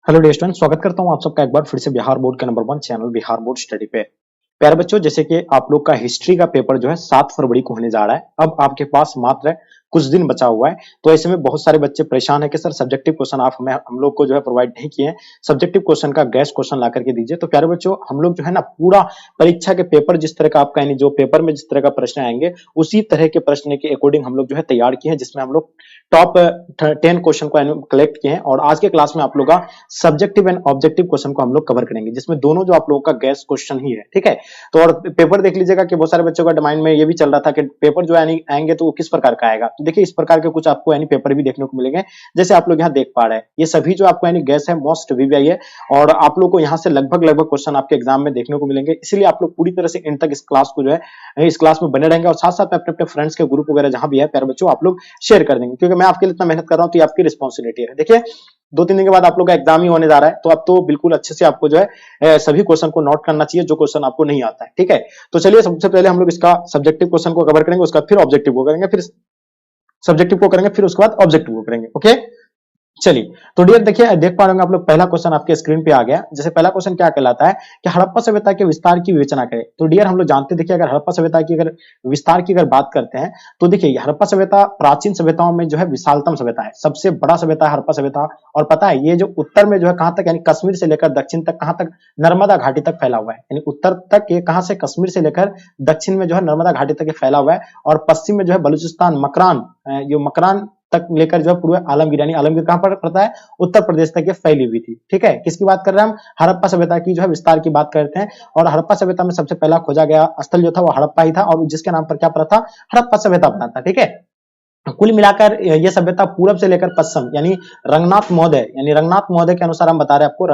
Hello dear student, स्वागत करता हूं आप सबका एक बार फिर से बिहार बोर्ड के number 1 channel Bihar board study पे। प्यारे बच्चों, जैसे कि आप लोग का हिस्ट्री का पेपर जो है 7 फरवरी को होने जा रहा है। अब आपके पास मात्र कुछ दिन बचा हुआ है, तो ऐसे में बहुत सारे बच्चे परेशान है कि सर सब्जेक्टिव क्वेश्चन आप हमें हम लोग को जो है प्रोवाइड नहीं किए हैं, सब्जेक्टिव क्वेश्चन का गैस क्वेश्चन ला करके दीजिए। तो प्यारे बच्चों, हम लोग जो है ना पूरा परीक्षा के पेपर जिस तरह का आपका यानी जो पेपर में जिस तरह का प्रश्न आएंगे उसी तरह के प्रश्न के अकॉर्डिंग हम लोग जो है तैयार किए हैं, जिसमें हम लोग टॉप 10 क्वेश्चन को कलेक्ट किए हैं। और आज के क्लास में आप लोग का सब्जेक्टिव एंड ऑब्जेक्टिव क्वेश्चन को हम लोग कवर करेंगे, जिसमें दोनों जो आप लोगों का गैस क्वेश्चन ही है। ठीक है, तो और पेपर देख लीजिएगा कि बहुत सारे बच्चों का माइंड में ये भी चल रहा था कि पेपर जो यानी आएंगे तो वो किस प्रकार का आएगा। तो देखिए, इस प्रकार के कुछ आपको यानी पेपर भी देखने को मिलेंगे, जैसे आप लोग यहाँ देख पा रहे हैं। ये सभी जो आपको यानी गैस है मोस्ट वीवीआई है, और आप लोग को यहाँ से लगभग क्वेश्चन आपके एग्जाम में देखने को मिलेंगे। इसलिए आप लोग पूरी तरह से एंड तक इस क्लास को जो है इस क्लास में बने रहेंगे, और साथ साथ में अपने अपने फ्रेंड्स के ग्रुप वगैरह जहां भी है प्यारे बच्चों आप लोग शेयर कर देंगे, क्योंकि मैं आपके लिए इतना मेहनत कर रहा हूं तो ये आपकी रिस्पॉन्सिबिलिटी है। देखिए, 2-3 दिन के बाद आप लोग का एग्जाम ही होने जा रहा है, तो अब तो बिल्कुल अच्छे से आपको जो है सभी क्वेश्चन को नोट करना चाहिए जो क्वेश्चन आपको नहीं आता है। ठीक है, तो चलिए सबसे पहले हम लोग इसका सब्जेक्टिव क्वेश्चन को कवर करेंगे, उसका फिर ऑब्जेक्टिव को करेंगे, फिर सब्जेक्टिव को करेंगे, फिर उसके बाद ऑब्जेक्टिव को करेंगे। ओके, चलिए, तो डियर देखिए, देख पा रहे होंगे आप लोग, पहला क्वेश्चन आपके स्क्रीन पे आ गया। जैसे पहला क्वेश्चन क्या कहलाता है कि हड़प्पा सभ्यता के विस्तार की विवेचना करें। तो डियर हम लोग जानते हैं, देखिए अगर हड़प्पा सभ्यता की अगर विस्तार की अगर बात करते हैं तो देखिए हड़प्पा सभ्यता प्राचीन सभ्यताओं में जो है विशालतम सभ्यता है, सबसे बड़ा सभ्यता है हड़प्पा सभ्यता। और पता है ये जो उत्तर में जो है कहां तक यानी कश्मीर से लेकर दक्षिण तक, कहां तक, नर्मदा घाटी तक फैला हुआ है। यानी उत्तर तक ये कहां से, कश्मीर से लेकर दक्षिण में जो है नर्मदा घाटी तक ये फैला हुआ है, और पश्चिम में जो है बलूचिस्तान, मकरान, जो मकरान तक लेकर जो है पूरे आलमगीर, यानी आलमगीर कहां पर पड़ता है, उत्तर प्रदेश तक ये फैली हुई थी। ठीक है, किसकी बात कर रहे हैं हम, हड़प्पा सभ्यता की जो है विस्तार की बात करते हैं। और हड़प्पा सभ्यता में सबसे पहला खोजा गया स्थल जो था वो हड़प्पा ही था, और जिसके नाम पर क्या पड़ा था, हड़प्पा सभ्यता पड़ा था। ठीक है, कुल मिलाकर ये सभ्यता पूरब से लेकर पश्चिम, यानी रंगनाथ महोदय के अनुसार हम बता रहे हैं आपको,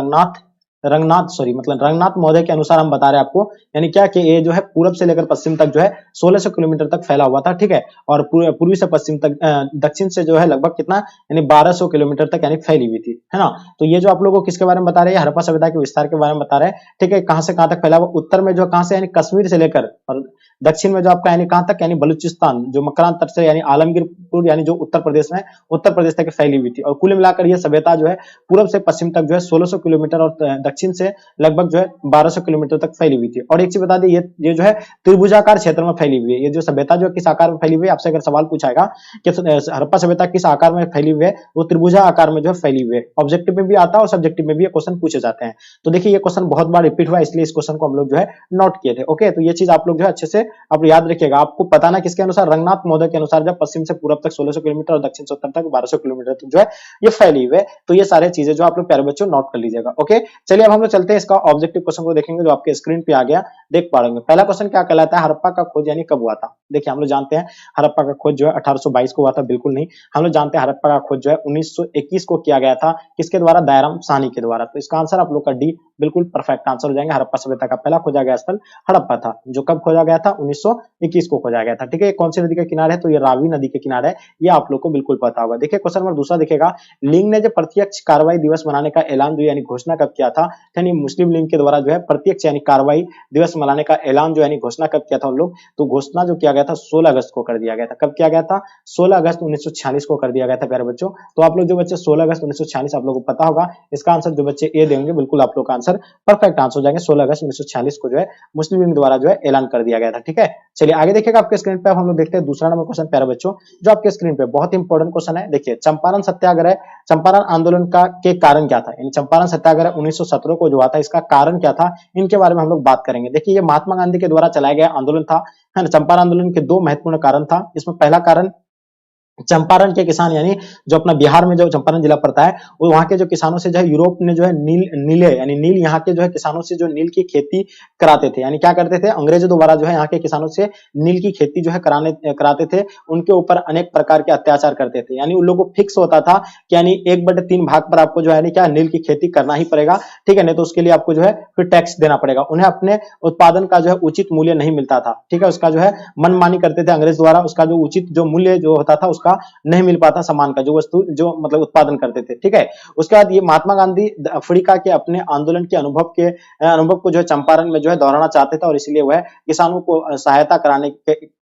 रंगनाथ महोदय के अनुसार हम बता रहे हैं आपको, यानी क्या कि ये जो है पूरब से लेकर पश्चिम तक जो है 1600 किलोमीटर तक फैला हुआ था। ठीक है, और पूर्वी से पश्चिम तक, दक्षिण से जो है लगभग कितना, यानी 1200 किलोमीटर तक यानी फैली हुई थी, है ना। तो ये जो आप लोगों को किसके बारे में बता रहे हैं, हड़प्पा सभ्यता के विस्तार के बारे में बता रहे हैं। ठीक है, कहां से कहां तक फैला हुआ, उत्तर में जो कहां से, यानी कश्मीर से लेकर, और दक्षिण में जो आपका यानी कहां तक, यानी बलूचिस्तान, जो मकरान तट से यानी आलमगीरपुर, यानी जो उत्तर प्रदेश में, उत्तर प्रदेश तक फैली हुई थी। और कुल मिलाकर यह सभ्यता जो है पूरब से पश्चिम तक जो है 1600 किलोमीटर, और दक्षिण से लगभग जो है 1200 किलोमीटर तक फैली हुई थी। और एक चीज बता दें, ये जो है त्रिभुजाकार क्षेत्र में फैली हुई है। ये जो सभ्यता जो किस आकार में फैली हुई है, आपसे अगर सवाल पूछाएगा कि हड़प्पा सभ्यता किस आकार में फैली हुई है, वो त्रिभुजा आकार में जो है फैली हुई है। ऑब्जेक्टिव में भी आता है और सब्जेक्टिव में भी ये क्वेश्चन पूछे जाते हैं। तो देखिए ये क्वेश्चन बहुत बार रिपीट हुआ, इसलिए इस क्वेश्चन को हम लोग जो है नोट किए थे। ओके, तो ये चीज आप लोग जो है अच्छे से आप याद रखिएगा। आपको पता ना किसके अनुसार, रंगनाथ महोदय के अनुसार, जब पश्चिम से पूरब तक 1600 किलोमीटर और दक्षिण से उत्तर तक 1200 किलोमीटर तक जो है ये फैली हुई है। तो ये सारे चीजें जो आप लोग प्यारे बच्चों नोट कर लीजिएगा। ओके, चलिए अब हम लोग चलते हैं इसका ऑब्जेक्टिव क्वेश्चन को देखेंगे, जो आपके स्क्रीन पे आ गया, देख पा रहे होंगे। पहला क्वेश्चन क्या कहलाता है, हड़प्पा का खोज यानी कब हुआ था। देखिए हम लोग जानते हैं हड़प्पा का खोज जो है 1822 को हुआ था, बिल्कुल नहीं। हम लोग जानते हैं हड़प्पा का खोज जो है 1921 को किया गया था, किसके द्वारा, दयाराम साहनी के द्वारा। तो इसका आंसर आप लोग का डी बिल्कुल परफेक्ट आंसर हो जाएंगे। हड़प्पा सभ्यता का पहला खोजा गया स्थल हड़प्पा था, जो कब खोजा गया था, 1921 को खोजा गया था। ठीक है, कौन सी नदी के किनारे है, तो ये रावी नदी के किनारे है, ये आप लोग को बिल्कुल पता होगा। देखिए क्वेश्चन नंबर दूसरा दिखेगा, लीग ने जो प्रत्यक्ष कार्रवाई दिवस मनाने का ऐलान जो यानी घोषणा कब किया था, यानी मुस्लिम लीग के द्वारा जो है प्रत्यक्ष यानी कार्रवाई दिवस मनाने का ऐलान जो यानी घोषणा कब किया था उन लोग, तो घोषणा जो किया गया था 16 अगस्त को कर दिया गया था। कब किया गया था, 16 अगस्त 1946 को कर दिया गया था प्यारे बच्चों। तो आप लोग जो बच्चे 16 अगस्त 1946 आप लोगों को पता होगा, इसका आंसर जो बच्चे ए देंगे बिल्कुल आप लोग का आंसर परफेक्ट आंसर हो जाएंगे। 16 अगस्त 1946 को जो है मुस्लिम लीग द्वारा जो है ऐलान कर दिया गया था। ठीक है, चलिए आगे देखिएगा आपके स्क्रीन पे। अब हम लोग देखते हैं दूसरा नंबर क्वेश्चन प्यारे बच्चों, जो आपके स्क्रीन पे बहुत इंपॉर्टेंट क्वेश्चन है। देखिए चंपारण सत्याग्रह, चंपारण आंदोलन का के कारण क्या था, यानी चंपारण सत्याग्रह 1917 को जो हुआ था, इसका कारण क्या था, इनके बारे में हम लोग बात करेंगे। देखिए ये महात्मा गांधी के द्वारा चलाया गया आंदोलन था, है ना। चंपारण आंदोलन के दो महत्वपूर्ण कारण था। इसमें पहला कारण, चंपारण के किसान, यानी जो अपना बिहार में जो चंपारण जिला पड़ता है, वो वहां के जो किसानों से जो है यूरोप ने जो है नील यहाँ के जो है किसानों से जो नील की खेती कराते थे। यानी क्या करते थे, अंग्रेजों द्वारा जो है यहाँ के किसानों से नील की खेती जो है कराते थे, उनके ऊपर अनेक प्रकार के अत्याचार करते थे। यानी उन लोगों को फिक्स होता था कि यानी 1/3 भाग पर आपको जो है क्या नील की खेती करना ही पड़ेगा। ठीक है, नहीं तो उसके लिए आपको जो है फिर टैक्स देना पड़ेगा। उन्हें अपने उत्पादन का जो है उचित मूल्य नहीं मिलता था। ठीक है, उसका जो है मनमानी करते थे अंग्रेज द्वारा, उसका जो उचित जो मूल्य जो होता था उसका नहीं मिल पाता, सामान का जो वस्तु जो मतलब उत्पादन करते थे। ठीक है, उसके बाद ये महात्मा गांधी अफ्रीका के अपने आंदोलन के अनुभव को जो है चंपारण में जो है दोहराना चाहते थे, और इसलिए वह किसानों को सहायता कराने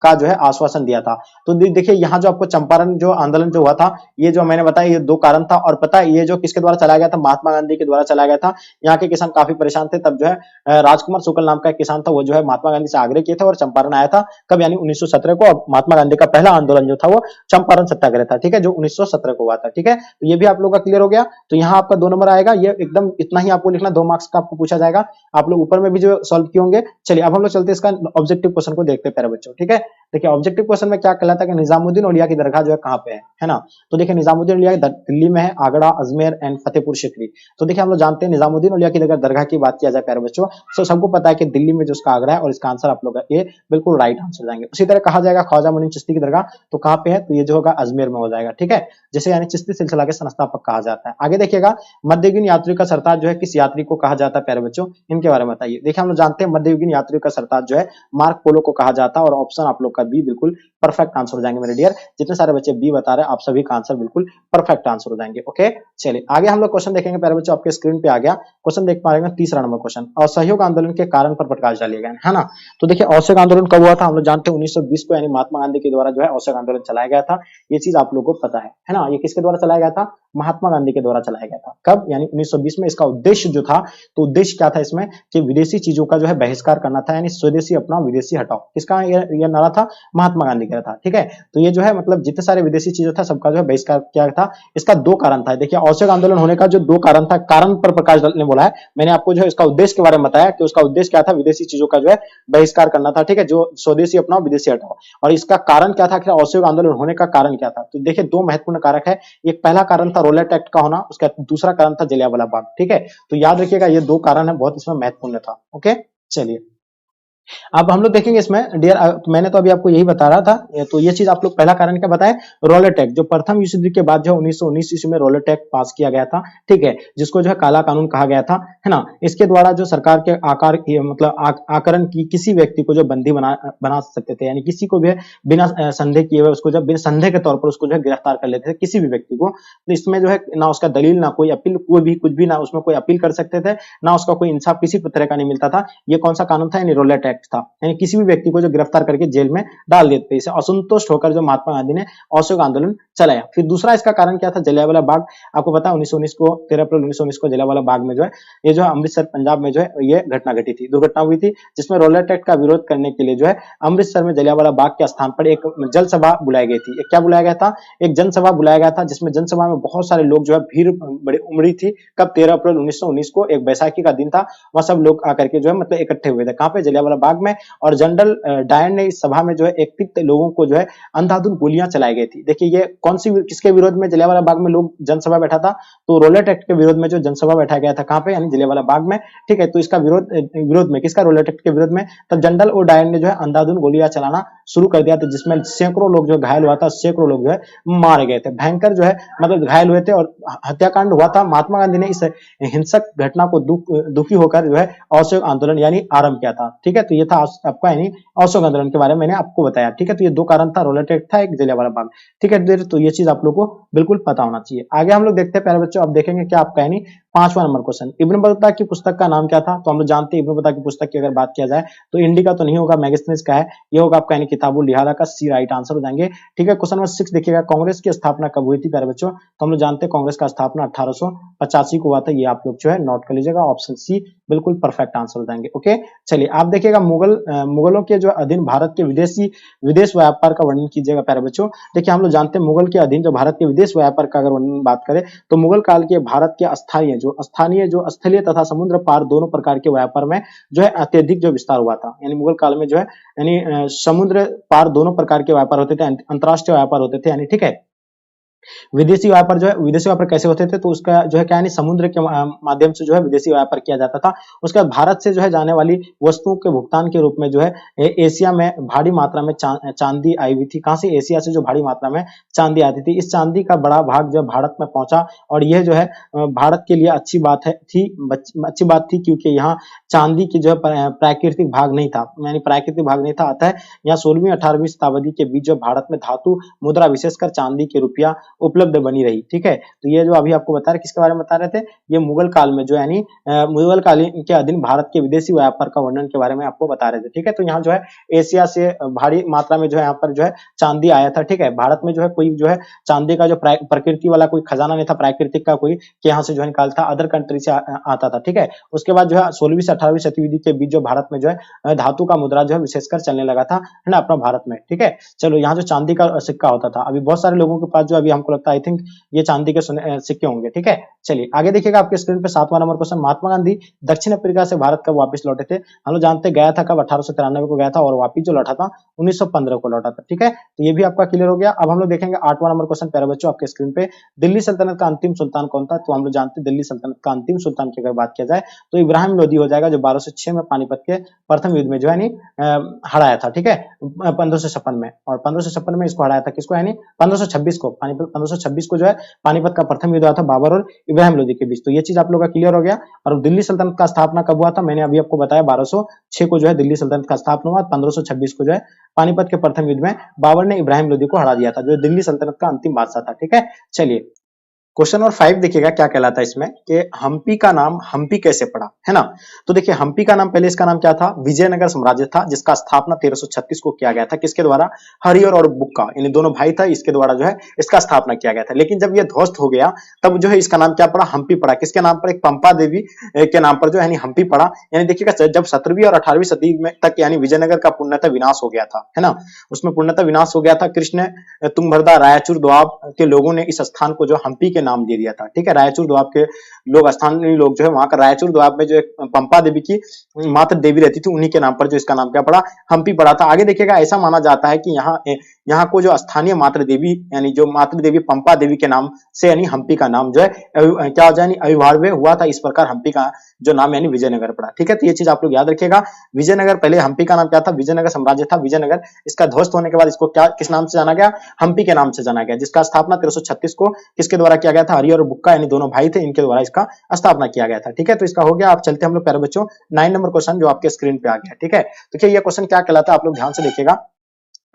का जो है आश्वासन दिया था। तो देखिए यहाँ जो आपको चंपारण जो आंदोलन जो हुआ था, ये जो मैंने बताया ये 2 कारण था, और पता है ये जो किसके द्वारा चलाया गया था, महात्मा गांधी के द्वारा चलाया गया था। यहाँ के किसान काफी परेशान थे, तब जो है राजकुमार शुक्ल नाम का एक किसान था, वो जो है महात्मा गांधी से आग्रह किए थे और चंपारण आया था। कब? यानी 1917 को। और महात्मा गांधी का पहला आंदोलन जो था वो चंपारण सत्याग्रह था, ठीक है, जो 1917 को हुआ था, ठीक है। तो ये भी आप लोग का क्लियर हो गया। तो यहाँ आपका 2 नंबर आएगा, ये एकदम इतना ही आपको लिखना, 2 मार्क्स का आपको पूछा जाएगा। आप लोग ऊपर में भी जो सॉल्व किए होंगे। चलिए अब हम लोग चलते हैं इसका ऑब्जेक्टिव क्वेश्चन को देखते हैं प्यारे बच्चों, ठीक है। देखिए ऑब्जेक्टिव क्वेश्चन में क्या कहलाता है कि निजामुद्दीन औलिया की दरगाह जो है कहाँ पे है ना। तो देखिए निजामुद्दीन औलिया दिल्ली में है, आगरा, अजमेर एंड फतेहपुर सीकरी। तो देखिए हम लोग जानते हैं निजामुद्दीन औलिया की अगर दरगाह की बात किया जाए प्यारे बच्चों, तो सबको पता है कि दिल्ली में जो उसका आगरा है, और इसका आंसर आप लोग का ये बिल्कुल राइट आंसर हो जाएंगे। उसी तरह कहा जाएगा ख्वाजा मुइन चिश्ती की दरगाह, तो कहाँ पे है, तो ये जो होगा अजमेर में हो जाएगा, ठीक है। जैसे यानी चिश्ती सिलसिला के संस्थापक कहा जाता है। आगे देखिएगा मध्ययुगीन यात्री का सरताज जो है किस यात्री को कहा जाता है प्यारे बच्चों, इनके बारे में बताइए। देखिए हम लोग जानते हैं मध्ययुगीन यात्री का सरताज जो है मार्क पोलो को कहा जाता है, और ऑप्शन आप लोग का बी बिल्कुल परफेक्ट आंसर हो जाएंगे मेरे डियर। जितने सारे बच्चे बी बता रहे हैं आप सभी का आंसर बिल्कुल परफेक्ट आंसर हो जाएंगे। ओके चलिए आगे हम लोग क्वेश्चन देखेंगे प्यारे बच्चों, आपके स्क्रीन पे आ गया क्वेश्चन, देख पा रहे हैं तीसरा नंबर क्वेश्चन। असहयोग आंदोलन के कारण पर प्रकाश डालिएगा, है ना। तो देखिए असहयोग आंदोलन कब हुआ था, हम लोग जानते हैं 1920 को, यानी महात्मा गांधी के द्वारा जो है असहयोग आंदोलन चलाया गया था। ये चीज आप लोगों को पता है ना। ये किसके द्वारा चलाया गया था, महात्मा गांधी के द्वारा चलाया गया था। कब? यानी 1920 में। इसका उद्देश्य जो था, तो उद्देश्य क्या था इसमें कि विदेशी चीजों का जो है बहिष्कार करना था, यानी स्वदेशी अपनाओ विदेशी हटाओ। किसका ये नारा था, महात्मा गांधी का था, ठीक है। तो ये जो है मतलब जितने सारे विदेशी चीजों था सबका जो है बहिष्कार किया था। इसका 2 कारण था। देखिए असहयोग आंदोलन होने का जो 2 कारण था, कारण पर प्रकाश डालने बोला है। मैंने आपको जो है इसका उद्देश्य के बारे में बताया कि उसका उद्देश्य क्या था, विदेशी चीजों का जो है बहिष्कार करना था, ठीक है, जो स्वदेशी अपनाओ विदेशी हटाओ। और इसका कारण क्या था, असहयोग आंदोलन होने का कारण क्या था, तो देखिए 2 महत्वपूर्ण कारक है। एक पहला कारण था रोलेट एक्ट का होना, उसका दूसरा कारण था जलियांवाला बाग, ठीक है। तो याद रखिएगा ये 2 कारण है, बहुत इसमें महत्वपूर्ण था। ओके चलिए अब हम लोग देखेंगे इसमें डियर, मैंने तो अभी आपको यही बता रहा था। तो ये चीज आप लोग पहला कारण क्या बताए, रोलेट एक्ट, जो प्रथम विश्व युद्ध के बाद जो 1919 ईस्वी में रोलेट एक्ट पास किया गया था, ठीक है, जिसको जो है काला कानून कहा गया था, है ना। इसके द्वारा जो सरकार के आकार मतलब आकरण की किसी व्यक्ति को जो बंदी बना सकते थे, यानी किसी को भी बिना संदेह किए हुए उसको जब बिना संदेह के तौर पर उसको जो है गिरफ्तार कर लेते थे, किसी भी व्यक्ति को। तो इसमें जो है ना उसका दलील, ना कोई अपील, कोई भी कुछ भी, ना उसमें कोई अपील कर सकते थे, ना उसका कोई इंसाफ किसी तरह का नहीं मिलता था। ये कौन सा कानून था, यानी रोलेट एक्ट था। यानी किसी भी व्यक्ति को जो गिरफ्तार करके जेल में डाल देते थे। इसे असंतुष्ट होकर जो महात्मा गांधी ने असहयोग आंदोलन चलाया। फिर दूसरा इसका कारण क्या था, जलियांवाला बाग। आपको पता है 1919 को 13 अप्रैल 1919 को जलियांवाला बाग में जो है ये जो अमृतसर पंजाब में जो है ये घटना घटी थी, दुर्घटना हुई थी, जिसमें रोलेट एक्ट का विरोध करने के लिए जो है अमृतसर में जलियांवाला बाग के स्थान पर एक जनसभा बुलाई गई थी। क्या बुलाया गया था, एक जनसभा बुलाया गया था, जिसमें जनसभा में बहुत सारे लोग जो है भीड़ बड़ी उमड़ी थी। कब? 13 अप्रैल 1919 को, एक बैसाखी का दिन था। वह सब लोग आकर के जो है मतलब इकट्ठे हुए थे, कहां पे, जलियांवाला बाग में। और जनरल डायर ने इस सभा में जो है 31 लोगों को जो है अंधाधुंध गोलियां चलाई गई थी। देखिए ये कौन सी, किसके विरोध में जलियांवाला बाग में लोग जनसभा बैठा था, तो रोलेट एक्ट के विरोध में जो जनसभा बैठा गया था, कहां पे, यानी जलियांवाला बाग में, ठीक है। तो इसका विरोध में किसका, रोलेट एक्ट के विरोध में। तब जनरल ओ डायर ने जो है अंधाधुंध गोलियां चलाना शुरू कर दिया था, जिसमें सैकड़ों लोग जो घायल हुआ था, सैकड़ों लोग जो है मारे गए थे, भयंकर जो है मतलब घायल हुए थे और हत्याकांड हुआ था। महात्मा गांधी ने इस हिंसक घटना को दुखी होकर जो है असहयोग आंदोलन यानी आरंभ किया था, ठीक है। तो ये था आपका यानी असहयोग आंदोलन के बारे में मैंने आपको बताया, ठीक है। तो ये 2 कारण था, रोलेट एक्ट था, एक जलियांवाला बाग, ठीक है। तो ये चीज आप लोगों को बिल्कुल पता होना चाहिए। आगे हम लोग देखते हैं प्यारे बच्चों, अब देखेंगे क्या आपका यानी 5वां नंबर क्वेश्चन, इब्न बतूता की पुस्तक का नाम क्या था। तो हम लोग जानते हैं इब्न बतूता की पुस्तक की अगर बात किया जाए तो इंडिका तो नहीं होगा, मैगस्थनीज का है, ये होगा आपका यानी किताबुल लिहाजा का, सी राइट आंसर हो जाएंगे, ठीक है। क्वेश्चन नंबर 6 देखिएगा, कांग्रेस की स्थापना कब हुई थी प्यारे बच्चों। तो हम लोग जानते हैं कांग्रेस का स्थापना 1885 को हुआ था, ये आप लोग जो है नोट कर लीजिएगा, ऑप्शन सी बिल्कुल परफेक्ट आंसर हो जाएंगे। ओके चलिए आप देखिएगा मुगलों के जो अधीन भारत के विदेश व्यापार का वर्णन कीजिएगा प्यारे बच्चों। देखिए हम लोग जानते हैं मुगल के अधीन जो भारत के विदेश व्यापार का अगर वर्णन बात करें तो मुगल काल के भारत के स्थानीय जो स्थलीय तथा समुद्र पार दोनों प्रकार के व्यापार में जो है अत्यधिक जो विस्तार हुआ था। यानी मुगल काल में जो है यानी समुद्र पार दोनों प्रकार के व्यापार होते थे, अंतरराष्ट्रीय व्यापार होते थे, यानी ठीक है। विदेशी व्यापार जो है, विदेशी व्यापार कैसे होते थे, तो उसका जो है क्या है, समुद्र के माध्यम से जो है विदेशी व्यापार किया जाता था। उसके बाद भारत से जो है जाने वाली वस्तुओं के भुगतान के रूप में जो है एशिया में भारी मात्रा में चांदी आई हुई थी। कहां से, एशिया से जो भारी मात्रा में चांदी आती थी। इस चांदी का बड़ा भाग जो भारत में पहुंचा और यह जो है भारत के लिए अच्छी बात थी, क्योंकि यहाँ चांदी की जो है प्राकृतिक भाग नहीं था, यानी प्राकृतिक भाग नहीं था। अतः यहाँ 16वीं 18वीं शताब्दी के बीच जो भारत में धातु मुद्रा विशेषकर चांदी के रुपया उपलब्ध बनी रही। ठीक है, तो ये जो अभी आपको बता रहे, किसके बारे में बता रहे थे, ये मुगल काल में जो यानी मुगल काल के अधीन भारत के विदेशी व्यापार का वर्णन के बारे में आपको बता रहे थे। ठीक है, तो यहाँ जो है एशिया से भारी मात्रा में जो है यहाँ पर जो है चांदी आया था। ठीक है, भारत में जो है कोई जो है चांदी का जो प्रकृति वाला कोई खजाना नहीं था, प्राकृतिक का कोई कि यहाँ से जो है निकालता, अदर कंट्री से आता था। ठीक है, उसके बाद जो है 16वीं से 18वीं शताब्दी के बीच जो भारत में जो है धातु का मुद्रा जो है विशेषकर चलने लगा था, है ना, अपना भारत में। ठीक है, चलो यहाँ जो चांदी का सिक्का होता था, अभी बहुत सारे लोगों के पास जो अभी हमको लगता है आई थिंक ये चांदी के सिक्के होंगे। ठीक है, चलिए आगे देखिएगा आपके स्क्रीन पे 7वां नंबर क्वेश्चन, महात्मा गांधी दक्षिण अफ्रीका से भारत कब वापस लौटे थे। हम लोग जानते गया था कब, 1893 को गया था और वापिस जो लौटा था 1915 को लौटा था। ठीक है, तो ये भी आपका क्लियर हो गया। अब हम लोग देखेंगे 8वां नंबर क्वेश्चन प्यारे बच्चों आपके स्क्रीन पे, दिल्ली सल्तनत का अंतिम सुल्तान कौन था। तो हम लोग जानते हैं दिल्ली सल्तनत का अंतिम सुल्तान की अगर बात किया जाए तो इब्राहिम लोदी हो जाएगा, जो 1206 में पानीपत के प्रथम युद्ध में जो है हराया था। ठीक है, 1556 में, और 1556 में इसको हराया था किसको, यानी 1526 को, पानीपत 1526 को जो है पानीपत का प्रथम युद्ध हुआ था बाबर और इब्राहिम लोदी के बीच। तो ये चीज आप लोगों का क्लियर हो गया। और दिल्ली सल्तनत का स्थापना कब हुआ था, मैंने अभी आपको बताया 1206 को जो है दिल्ली सल्तनत का स्थापना हुआ, 1526 को जो है पानीपत के प्रथम युद्ध में बाबर ने इब्राहिम लोदी को हरा दिया था, जो दिल्ली सल्तनत का अंतिम बादशाह था। ठीक है, चलिए क्वेश्चन नंबर 5 देखिएगा क्या कहलाता है इसमें, कि हम्पी का नाम हम्पी कैसे पड़ा, है ना। तो देखिए हम्पी का नाम, पहले इसका नाम क्या था, विजयनगर साम्राज्य था, जिसका स्थापना 1336 को किया गया था, किसके द्वारा, हरिहर और बुक्का, इन दोनों भाई था, इसके द्वारा जो है इसका स्थापना किया गया था। लेकिन जब यह ध्वस्त हो गया तब जो है इसका नाम क्या पड़ा, हम्पी पड़ा, किसके नाम पर, एक पंपा देवी के नाम पर जो है हम्पी पड़ा। यानी देखिएगा जब 17वीं और 18वीं सदी में तक यानी विजयनगर का पूर्णतः विनाश हो गया था, है ना, उसमें पूर्णतः विनाश हो गया था। कृष्ण तुंगभद्र रायचूर दोआब के लोगों ने इस स्थान को जो हम्पी के नाम दे दिया था। ठीक है, रायचूर दोआब के लोग, स्थानीय लोग जो है वहां का रायचूर दोआब में जो एक पंपा देवी की मात्र देवी रहती थी, उन्हीं के नाम पर जो इसका नाम क्या पड़ा, हम्पी पड़ा था। आगे देखिएगा ऐसा माना जाता है कि यहाँ को जो स्थानीय मात्र देवी यानी जो मात्र देवी पंपा देवी के नाम से यानी हम्पी का नाम जो है क्या हो जाए अविभाज्य हुआ था, इस प्रकार हम्पी का जो नाम यानी विजयनगर पड़ा। ठीक है, तो ये चीज आप लोग याद रखिएगा। विजयनगर, पहले हम्पी का नाम क्या था, विजयनगर साम्राज्य था विजयनगर, इसका ध्वस्त होने के बाद इसको क्या, किस नाम से जाना गया, हम्पी के नाम से जाना गया, जिसका स्थापना 1336 को किसके द्वारा किया गया था, हरिहर और बुक्का यानी दोनों भाई थे, इनके द्वारा इसका स्थापना किया गया था। ठीक है, तो इसका हो गया। आप चलते हम लोग प्यारे बच्चों 9 नंबर क्वेश्चन जो आपके स्क्रीन पे आ गया। ठीक है, देखिए ये क्वेश्चन क्या कहलाता है, आप लोग ध्यान से देखिएगा।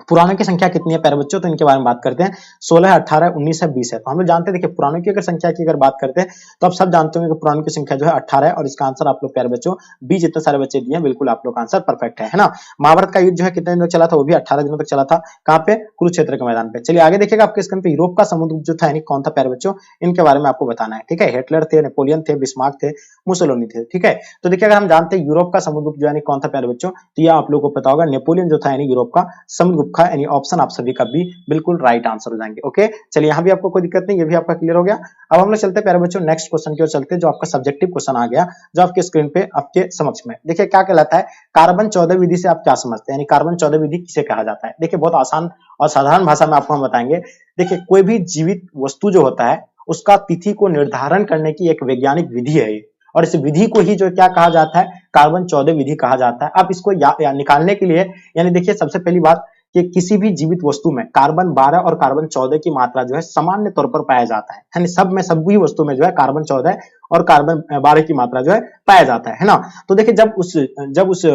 पुराणों की संख्या कितनी है प्यारे बच्चों, तो इनके बारे में बात करते हैं। 16 है, 18 है, 19 है, 20 है। तो हम लोग जानते हैं, देखिए पुराणों की अगर संख्या की अगर बात करते हैं तो आप सब जानते होंगे कि पुराणों की संख्या जो है 18 है, और इसका आंसर आप लोग प्यारे बच्चों 20 इतने सारे बच्चे दिए हैं, बिल्कुल आप लोग का आंसर परफेक्ट है ना। महाभारत का युद्ध जो है कितने दिनों तक चला था, वो भी 18 दिनों तक चला था। कहाँ पे, कुरुक्षेत्र के मैदान पे। चलिए आगे देखिएगा आपके स्क्रीन पे, यूरोप का समुद्रगुप्त जो था यानी कौन था प्यारे बच्चों, इनके बारे में आपको बताना है। ठीक है, हिटलर थे, नेपोलियन थे, बिस्मार्क थे, मुसोलिनी थे। ठीक है, तो देखिए अगर हम जानते हैं यूरोप का समुद्रगुप्त जो यानी कौन था प्यारे बच्चों, तो ये आप लोगों को पता होगा, नेपोलियन जो था यानी यूरोप का समुद्रगुप्त था, यानी ऑप्शन आप सभी का भी बिल्कुल राइट आंसर हो जाएंगे। ओके, चलिए यहाँ भी आपको कोई दिक्कत नहीं, ये भी आपका क्लियर हो गया। अब हम लोग चलते हैं प्यारे बच्चों नेक्स्ट क्वेश्चन की ओर चलते हैं, जो आपका सब्जेक्टिव क्वेश्चन आ गया, जो आपके स्क्रीन पे आपके समक्ष में। देखिए क्या कहलाता है, कार्बन 14 विधि से आप क्या समझते हैं, यानी कार्बन 14 विधि किसे कहा जाता है। देखिए बहुत आसान और साधारण भाषा में आपको हम बताएंगे। देखिए कोई भी जीवित वस्तु जो होता है उसका तिथि को निर्धारण करने की एक वैज्ञानिक विधि है, और इस विधि को ही जो क्या कहा जाता है, कार्बन 14 विधि कहा जाता है। आप इसको निकालने के लिए, यानी देखिए सबसे पहली बात कि किसी भी जीवित वस्तु में कार्बन 12 और कार्बन 14 की मात्रा जो है सामान्य तौर पर पाया जाता है, यानी सब में सभी वस्तु में जो है कार्बन 14 और कार्बन 12 की मात्रा जो है पाया जाता है ना। तो देखिए जब उस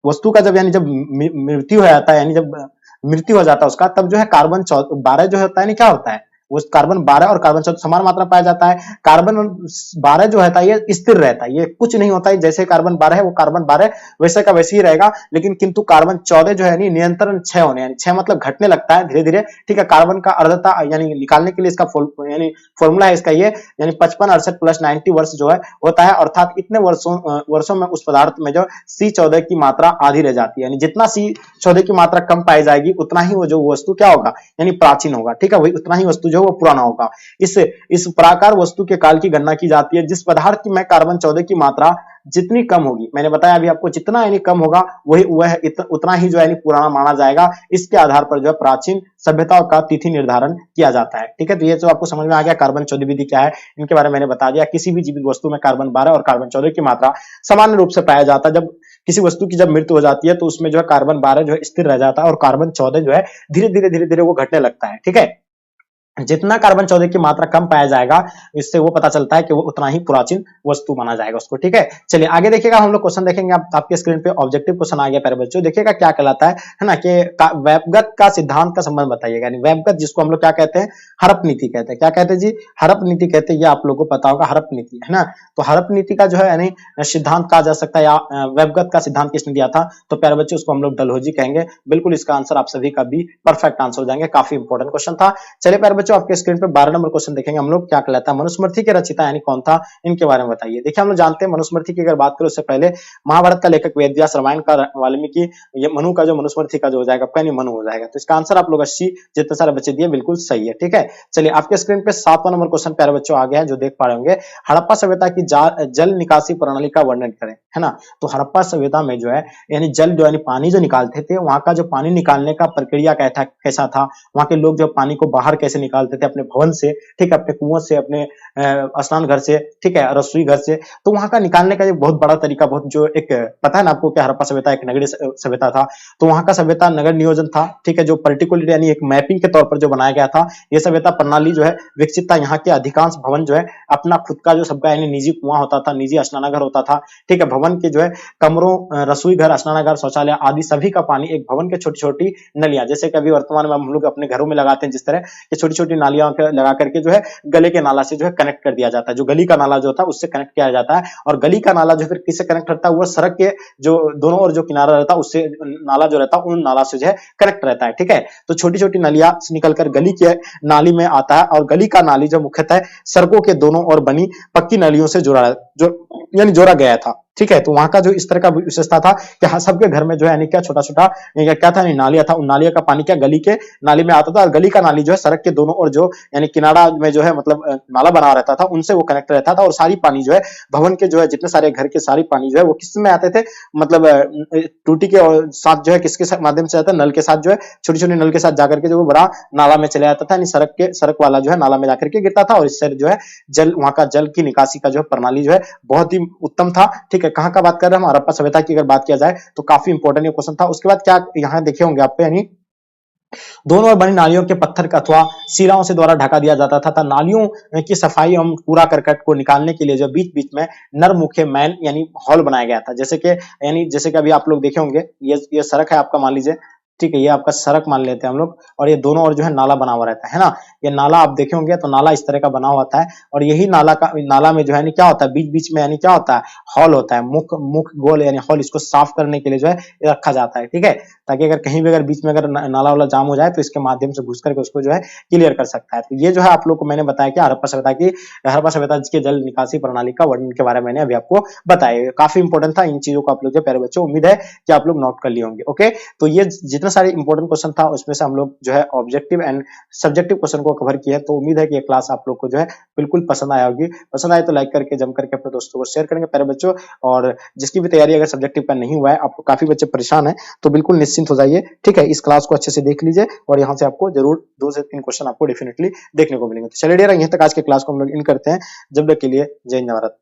वस्तु का जब यानी जब मृत्यु हो जाता है, यानी जब मृत्यु हो जाता है उसका, तब जो है कार्बन 12 जो होता है नहीं क्या होता है, वो कार्बन 12 और कार्बन 14 समान मात्रा पाया जाता है। कार्बन 12 जो है ये स्थिर रहता है, ये कुछ नहीं होता है, जैसे कार्बन 12 है वो कार्बन 12 वैसे का वैसे ही रहेगा। लेकिन किंतु कार्बन 14 जो है नियंत्रण क्षय होने, यानी क्षय मतलब घटने लगता है धीरे धीरे। ठीक है, कार्बन का अर्धता यानी निकालने के लिए इसका यानी फॉर्मूला है इसका ये, यानी 55 68 प्लस 90 वर्ष जो है होता है, अर्थात इतने वर्षों में उस पदार्थ में जो C14 की मात्रा आधी रह जाती है, यानी जितना C14 की मात्रा कम पाई जाएगी उतना ही वो जो वस्तु क्या होगा, यानी प्राचीन होगा। ठीक है, वही उतना ही वस्तु जो वो पुराना होगा। इस प्रकार वस्तु के काल की गणना की जाती है। जिस पदार्थ में कार्बन 14 की मात्रा जितनी कम होगी, मैंने बताया अभी आपको, जितना यानी कम होगा वह उतना ही जो है पुराना माना जाएगा। इसके आधार पर जो है प्राचीन सभ्यताओं का तिथि निर्धारण किया जाता है। ठीक है, तो ये जो आपको समझ में आ गया कार्बन 14 विधि क्या है, इनके बारे में मैंने बता दिया। किसी भी जीवित वस्तु में कार्बन 12 और कार्बन 14 की मात्रा सामान्य रूप से पाया जाता है। जब किसी वस्तु की जब मृत्यु हो जाती है तो उसमें जो है कार्बन 12 जो है स्थिर रह जाता है और कार्बन 14 जो है धीरे धीरे वो घटने लगता है। ठीक है, जितना कार्बन 14 की मात्रा कम पाया जाएगा, इससे वो पता चलता है कि वो उतना ही प्राचीन वस्तु माना जाएगा उसको। ठीक है, चलिए आगे देखिएगा, हम लोग क्वेश्चन देखेंगे। आपके स्क्रीन पे ऑब्जेक्टिव क्वेश्चन आ गया प्यारे बच्चों, देखिएगा क्या कहलाता है ना, कि वेबगत का सिद्धांत का संबंध बताइएगा। यानी वेबगत जिसको हम लोग क्या कहते हैं, हड़प नीति कहते हैं। क्या कहते हैं जी, हड़प नीति कहते हैं। ये आप लोगों को पता होगा, हड़प नीति है ना। तो हड़प नीति का जो है यानी सिद्धांत कहा जा सकता है, या वेबगत का सिद्धांत किसने दिया था, तो प्यारे बच्चों उसको हम लोग डलहौजी कहेंगे। बिल्कुल इसका आंसर आप सभी का भी परफेक्ट आंसर हो जाएंगे, काफी इंपॉर्टेंट क्वेश्चन था। चलिए प्यारे बच्चों, आपके स्क्रीन पे 12 नंबर क्वेश्चन देखेंगे हम लोग, क्या कहलाता है मनुस्मृति के रचयिता यानी कौन था, इनके बारे में बताइए। देखिए हम लोग जानते हैं मनुस्मृति की अगर बात करें उससे पहले महाभारत का लेखक वेद व्यास, रामायण का वाल्मीकि, ये मनु का जो मनुस्मृति का जो हो जाएगा आपका मनु हो जाएगा। तो इसका आंसर आप लोग 80 जितने सारे बच्चे दिए बिल्कुल सही है। ठीक है, चलिए आपके स्क्रीन पे 7वां नंबर क्वेश्चन प्यारे बच्चों आ गया है, जो देख पा रहे होंगे। हड़प्पा सभ्यता की जल निकासी प्रणाली का वर्णन करें, है ना। तो हड़प्पा सभ्यता में जो है यानी जल जो यानी पानी जो निकालते थे, वहां का जो पानी निकालने का प्रक्रिया कैसा था, वहां के लोग जो पानी को बाहर कैसे निकालते थे अपने भवन से, ठीक है, अपने कुओं से, अपने स्नान घर से, ठीक है, रसोई घर से। तो वहां का निकालने का एक बहुत बड़ा तरीका, बहुत जो एक पता है ना आपको कि हड़प्पा सभ्यता एक नगरीय सभ्यता था। तो वहां का सभ्यता नगर नियोजन था, ठीक है, जो पर्टिकुलर यानी एक मैपिंग के तौर पर जो बनाया गया था। ये सभ्यता प्रणाली जो है विकसित था। यहाँ के अधिकांश भवन जो है अपना खुद का जो सबका यानी निजी कुआं होता था, निजी स्नानागार होता था। ठीक है, भवन के जो है कमरों, रसोई घर, स्नानागार, शौचालय आदि सभी का पानी एक भवन के छोटी छोटी नलियां, जैसे कि अभी वर्तमान में हम लोग अपने घरों में लगाते हैं जिस तरह कि छोटी छोटी नालियां लगा करके जो है गले के नाला से जो है कनेक्ट कर दिया जाता है। जो गली का नाला जो होता है उससे कनेक्ट किया जाता है, और गली का नाला जो फिर किससे कनेक्ट करता है, वो सड़क के जो दोनों ओर जो किनारा रहता है उससे नाला जो रहता है उन नाला से जो है कनेक्ट रहता है। ठीक है, तो छोटी छोटी नलियां निकलकर गली के नाली में आता है, और गली का नाली जो मुख्यतः सड़कों के दोनों ओर बनी पक्की नलियों से जोड़ा गया था। ठीक है, तो वहां का जो इस तरह का विशेषता था कि हाँ सबके घर में जो है यानी क्या छोटा छोटा क्या था, नालियां था। उन नालियों का पानी क्या गली के नाली में आता था, और गली का नाली जो है सड़क के दोनों ओर जो यानी किनारा में जो है मतलब नाला बना रहता था, उनसे वो कनेक्ट रहता था। और सारी पानी जो है भवन के जो है जितने सारे घर के सारी पानी जो है वो किस में आते थे, मतलब टूटी के साथ जो है किसके माध्यम से आता है, नल के साथ जो है छोटी छोटी नल के साथ जाकर के जो वो बड़ा नाला में चले जाता था, यानी सड़क वाला जो है नाला में जाकर के गिरता था। और इससे जो है जल, वहां का जल की निकासी का जो है प्रणाली जो है बहुत ही उत्तम था। ठीक है, कहां का बात कर रहे हैं हम, हड़प्पा सभ्यता की अगर बात किया जाए तो काफी इंपॉर्टेंट ये क्वेश्चन था। उसके बाद क्या यहाँ देखे होंगे आप, यानी दोनों ओर बनी नालियों के पत्थर अथवा शिलाओं से द्वारा ढका दिया जाता था। नालियों की सफाई एवं कूड़ा करकट को निकालने के लिए जो बीच बीच में नरमुखे मैन यानी हॉल बनाया गया था। जैसे कि अभी आप लोग देखे होंगे, ये सड़क है आपका, मान लीजिए, ठीक है, ये आपका सड़क मान लेते हैं हम लोग, और ये दोनों ओर जो है नाला बना हुआ रहता है ना। ये नाला आप देखे होंगे तो नाला इस तरह का बना हुआ था, और यही नाला में जो है क्या होता है, बीच बीच में यानी क्या होता है, हॉल होता है, मुख गोल यानी हॉल, इसको साफ करने के लिए जो है रखा जाता है। ठीक है, ताकि अगर कहीं भी अगर बीच में अगर नाला वाला जाम हो जाए तो इसके माध्यम से घुस करके उसको जो है क्लियर कर सकता है। तो ये जो है आप लोग को मैंने बताया कि हड़प्पा सभ्यता के जल निकासी प्रणाली का वर्णन के बारे में मैंने अभी आपको बताया। काफी इंपॉर्टेंट था, इन चीजों को आप लोग जो प्यारे बच्चों उम्मीद है कि आप लोग नोट कर लिए होंगे। ओके, तो ये जितने सारे इंपॉर्टेंट क्वेश्चन था उसमें से हम लोग जो है ऑब्जेक्टिव एंड सब्जेक्टिव क्वेश्चन को कवर किया है। तो उम्मीद है कि ये क्लास आप लोग को जो है बिल्कुल पसंद आया होगी। पसंद आए तो लाइक करके जम करके अपने दोस्तों को शेयर करेंगे प्यारे बच्चों। और जिसकी भी तैयारी अगर सब्जेक्टिव का नहीं हुआ है, आपको काफी बच्चे परेशान है, तो बिल्कुल निश्चिंत हो जाइए। ठीक है, इस क्लास को अच्छे से देख लीजिए, और यहाँ से आपको जरूर 2 से 3 क्वेश्चन आपको डेफिनेटली देखने को मिलेंगे। तो चलिए डियर, यहीं तक आज के क्लास को हम लोग इन करते हैं। जब तक के लिए जय हिंद भारत।